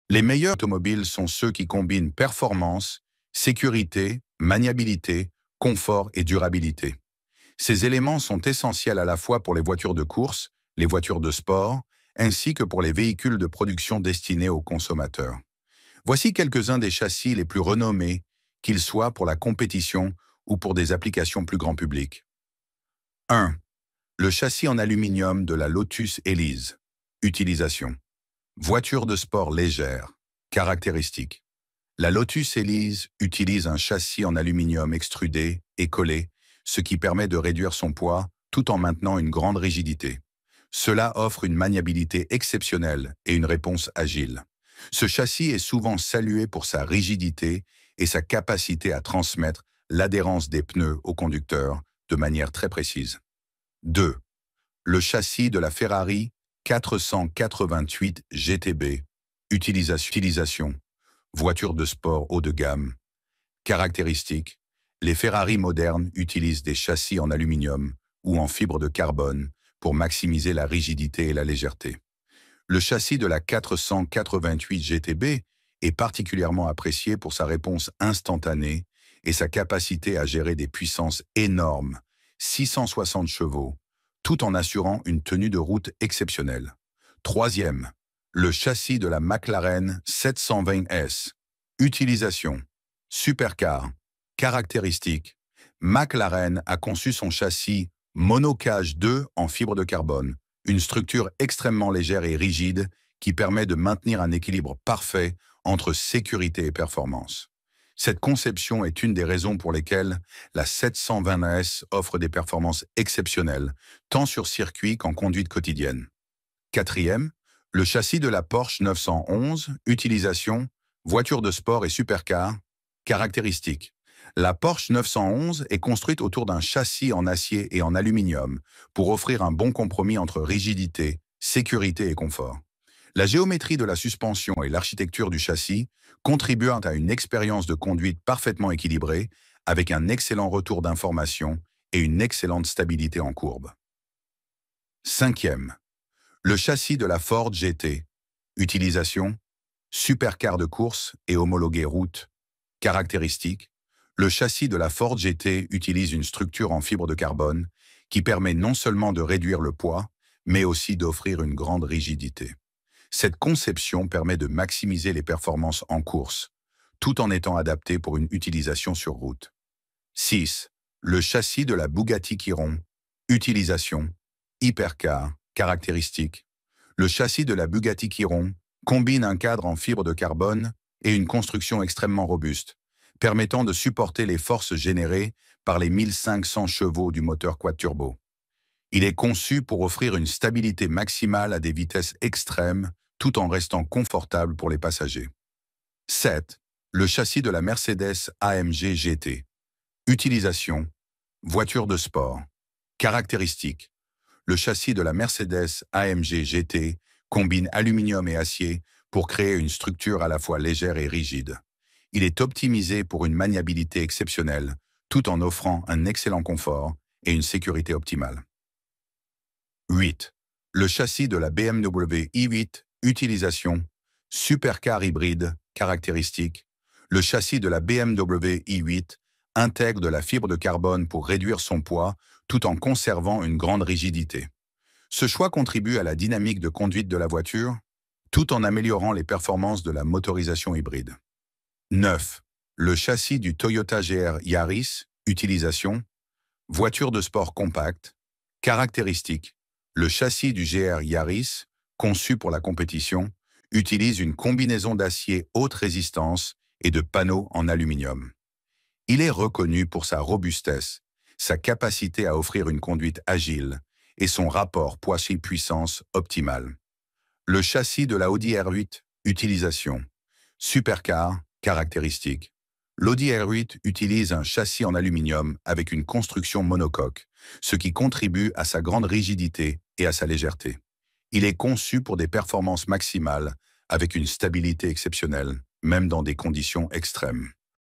Les meilleurs automobiles sont ceux qui combinent performance, sécurité, maniabilité, confort et durabilité. Ces éléments sont essentiels à la fois pour les voitures de course, les voitures de sport, ainsi que pour les véhicules de production destinés aux consommateurs. Voici quelques-uns des châssis les plus renommés, qu'ils soient pour la compétition ou pour des applications plus grand public. 1. Le châssis en aluminium de la Lotus Elise. Utilisation. Voiture de sport légère. Caractéristiques. La Lotus Elise utilise un châssis en aluminium extrudé et collé, ce qui permet de réduire son poids tout en maintenant une grande rigidité. Cela offre une maniabilité exceptionnelle et une réponse agile. Ce châssis est souvent salué pour sa rigidité et sa capacité à transmettre l'adhérence des pneus au conducteur de manière très précise. 2. Le châssis de la Ferrari 488 GTB. Utilisation. Voiture de sport haut de gamme. Caractéristiques. Les Ferrari modernes utilisent des châssis en aluminium ou en fibre de carbone pour maximiser la rigidité et la légèreté. Le châssis de la 488 GTB est particulièrement apprécié pour sa réponse instantanée et sa capacité à gérer des puissances énormes, 660 chevaux, tout en assurant une tenue de route exceptionnelle. 3e, le châssis de la McLaren 720S. Utilisation. Supercar. Caractéristiques. McLaren a conçu son châssis Monocage 2 en fibre de carbone, une structure extrêmement légère et rigide qui permet de maintenir un équilibre parfait entre sécurité et performance. Cette conception est une des raisons pour lesquelles la 720S offre des performances exceptionnelles, tant sur circuit qu'en conduite quotidienne. 4e, le châssis de la Porsche 911, utilisation, voiture de sport et supercar, caractéristiques. La Porsche 911 est construite autour d'un châssis en acier et en aluminium pour offrir un bon compromis entre rigidité, sécurité et confort. La géométrie de la suspension et l'architecture du châssis contribuent à une expérience de conduite parfaitement équilibrée, avec un excellent retour d'information et une excellente stabilité en courbe. 5e, le châssis de la Ford GT. Utilisation, supercar de course et homologué route. Caractéristiques, le châssis de la Ford GT utilise une structure en fibre de carbone qui permet non seulement de réduire le poids, mais aussi d'offrir une grande rigidité. Cette conception permet de maximiser les performances en course, tout en étant adaptée pour une utilisation sur route. 6. Le châssis de la Bugatti Chiron. Utilisation. Hypercar. Caractéristiques. Le châssis de la Bugatti Chiron combine un cadre en fibre de carbone et une construction extrêmement robuste, permettant de supporter les forces générées par les 1500 chevaux du moteur quad-turbo. Il est conçu pour offrir une stabilité maximale à des vitesses extrêmes, tout en restant confortable pour les passagers. 7. Le châssis de la Mercedes AMG GT. Utilisation. Voiture de sport. Caractéristiques. Le châssis de la Mercedes AMG GT combine aluminium et acier pour créer une structure à la fois légère et rigide. Il est optimisé pour une maniabilité exceptionnelle, tout en offrant un excellent confort et une sécurité optimale. 8. Le châssis de la BMW i8. Utilisation. Supercar hybride. Caractéristiques. Le châssis de la BMW i8 intègre de la fibre de carbone pour réduire son poids tout en conservant une grande rigidité. Ce choix contribue à la dynamique de conduite de la voiture, tout en améliorant les performances de la motorisation hybride. 9. Le châssis du Toyota GR Yaris. Utilisation. Voiture de sport compacte. Caractéristiques. Le châssis du GR Yaris, conçu pour la compétition, utilise une combinaison d'acier haute résistance et de panneaux en aluminium. Il est reconnu pour sa robustesse, sa capacité à offrir une conduite agile et son rapport poids-puissance optimal. Le châssis de la Audi R8. Utilisation. Supercar. Caractéristiques. L'Audi R8 utilise un châssis en aluminium avec une construction monocoque, ce qui contribue à sa grande rigidité et à sa légèreté. Il est conçu pour des performances maximales avec une stabilité exceptionnelle, même dans des conditions extrêmes.